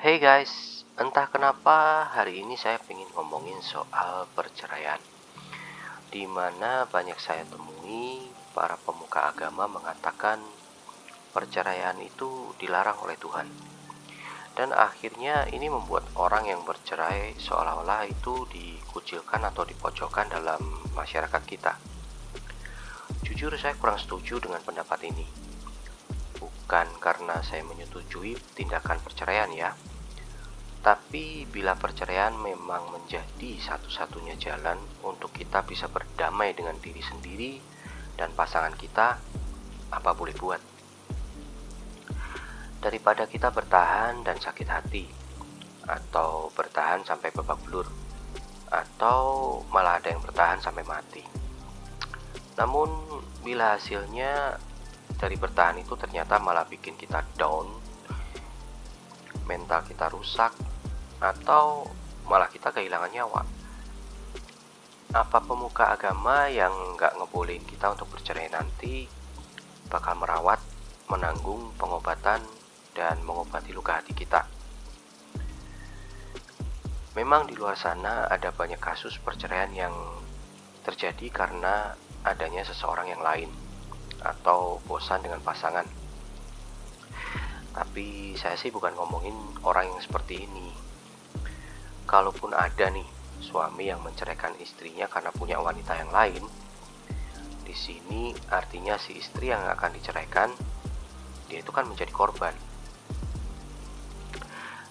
Hey guys, entah kenapa hari ini saya pengen ngomongin soal perceraian, di mana banyak saya temui para pemuka agama mengatakan perceraian itu dilarang oleh Tuhan. Dan akhirnya ini membuat orang yang bercerai seolah-olah itu dikucilkan atau dipojokkan dalam masyarakat kita. Jujur saya kurang setuju dengan pendapat ini. Bukan karena saya menyetujui tindakan perceraian ya, tapi bila perceraian memang menjadi satu-satunya jalan untuk kita bisa berdamai dengan diri sendiri dan pasangan kita, apa boleh buat. Daripada kita bertahan dan sakit hati, atau bertahan sampai babak belur, atau malah ada yang bertahan sampai mati. Namun bila hasilnya dari bertahan itu ternyata malah bikin kita down, mental kita rusak, atau malah kita kehilangan nyawa, apa pemuka agama yang nggak ngebolehin kita untuk bercerai nanti bakal merawat, menanggung pengobatan, dan mengobati luka hati kita? Memang di luar sana ada banyak kasus perceraian yang terjadi karena adanya seseorang yang lain atau bosan dengan pasangan. Tapi saya sih bukan ngomongin orang yang seperti ini. Kalaupun ada nih suami yang menceraikan istrinya karena punya wanita yang lain, di sini artinya si istri yang akan diceraikan, dia itu kan menjadi korban.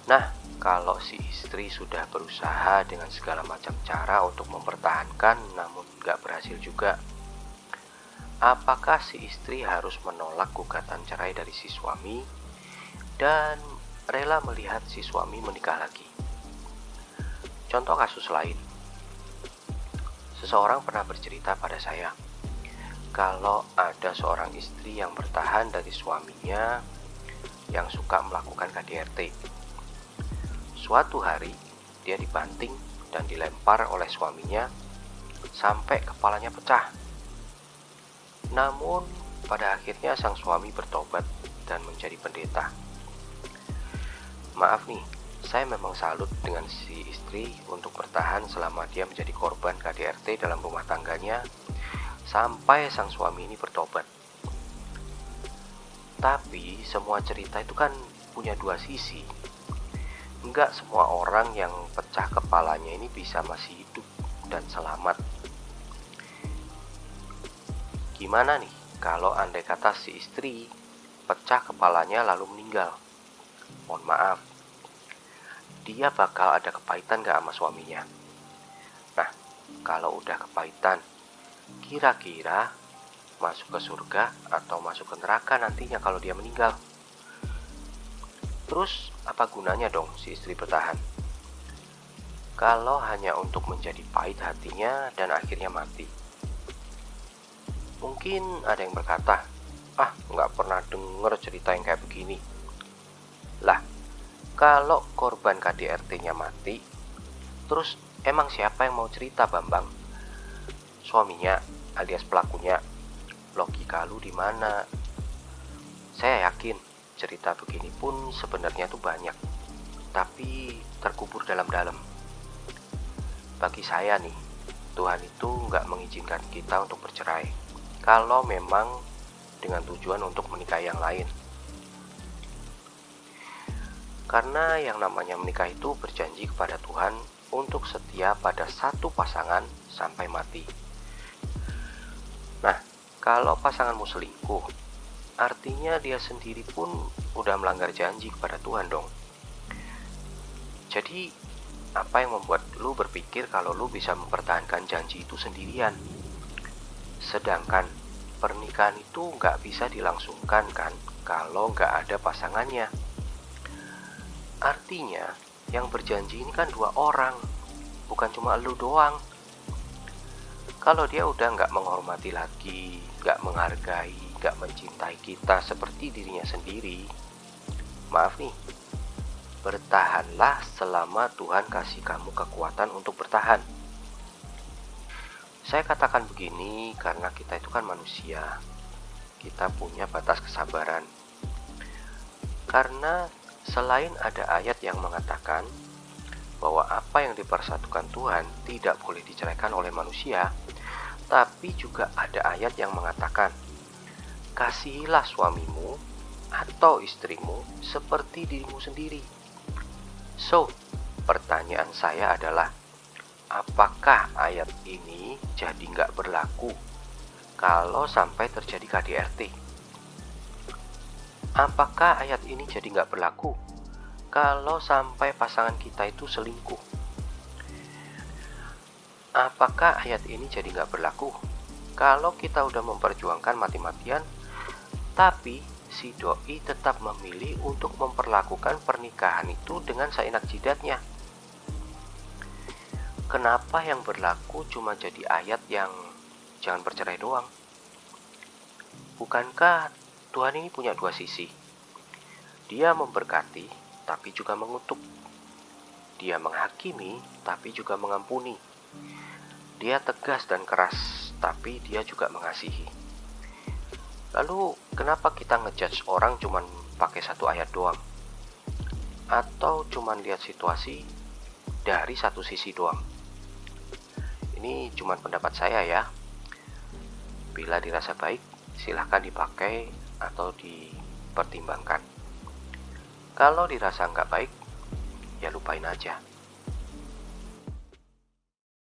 Nah, kalau si istri sudah berusaha dengan segala macam cara untuk mempertahankan namun gak berhasil juga, apakah si istri harus menolak gugatan cerai dari si suami dan rela melihat si suami menikah lagi? Contoh kasus lain, seseorang pernah bercerita pada saya kalau ada seorang istri yang bertahan dari suaminya yang suka melakukan KDRT. Suatu hari dia dibanting dan dilempar oleh suaminya sampai kepalanya pecah. Namun pada akhirnya sang suami bertobat dan menjadi pendeta. Maaf nih, saya memang salut dengan si istri untuk bertahan selama dia menjadi korban KDRT dalam rumah tangganya sampai sang suami ini bertobat. Tapi semua cerita itu kan punya dua sisi. Enggak semua orang yang pecah kepalanya ini bisa masih hidup dan selamat. Gimana nih kalau andai kata si istri pecah kepalanya lalu meninggal? Mohon maaf, dia bakal ada kepahitan gak sama suaminya? Nah, kalau udah kepahitan, kira-kira masuk ke surga atau masuk ke neraka nantinya kalau dia meninggal? Terus apa gunanya dong si istri bertahan? Kalau hanya untuk menjadi pahit hatinya dan akhirnya mati. Mungkin ada yang berkata, nggak pernah denger cerita yang kayak begini. Lah, kalau korban KDRT-nya mati, terus emang siapa yang mau cerita, Bambang? Suaminya alias pelakunya. Logika lu di mana? Saya yakin cerita begini pun sebenarnya tuh banyak, tapi terkubur dalam-dalam. Bagi saya nih, Tuhan itu nggak mengizinkan kita untuk bercerai kalau memang dengan tujuan untuk menikahi yang lain. Karena yang namanya menikah itu berjanji kepada Tuhan untuk setia pada satu pasangan sampai mati. Nah, kalau pasanganmu selingkuh, artinya dia sendiri pun udah melanggar janji kepada Tuhan dong. Jadi, apa yang membuat lu berpikir kalau lu bisa mempertahankan janji itu sendirian? Sedangkan pernikahan itu nggak bisa dilangsungkan kan kalau nggak ada pasangannya. Artinya yang berjanji ini kan dua orang, bukan cuma lu doang. Kalau dia udah nggak menghormati lagi, nggak menghargai, nggak mencintai kita seperti dirinya sendiri, maaf nih, bertahanlah selama Tuhan kasih kamu kekuatan untuk bertahan. Saya katakan begini karena kita itu kan manusia. Kita punya batas kesabaran. Karena Selain ada ayat yang mengatakan bahwa apa yang dipersatukan Tuhan tidak boleh diceraikan oleh manusia, tapi juga ada ayat yang mengatakan, kasihilah suamimu atau istrimu seperti dirimu sendiri. So, pertanyaan saya adalah, apakah ayat ini jadi nggak berlaku kalau sampai terjadi KDRT? Apakah ayat ini jadi nggak berlaku kalau sampai pasangan kita itu selingkuh? Apakah ayat ini jadi nggak berlaku kalau kita udah memperjuangkan mati-matian, tapi si doi tetap memilih untuk memperlakukan pernikahan itu dengan seenak jidatnya? Kenapa yang berlaku cuma jadi ayat yang jangan bercerai doang? Bukankah Tuhan ini punya dua sisi? Dia memberkati, tapi juga mengutuk. Dia menghakimi, tapi juga mengampuni. Dia tegas dan keras, tapi dia juga mengasihi. Lalu, kenapa kita ngejudge orang cuman pakai satu ayat doang? Atau cuman lihat situasi dari satu sisi doang? Ini cuman pendapat saya ya. Bila dirasa baik, silahkan dipakai atau dipertimbangkan. Kalau dirasa nggak baik, ya lupain aja.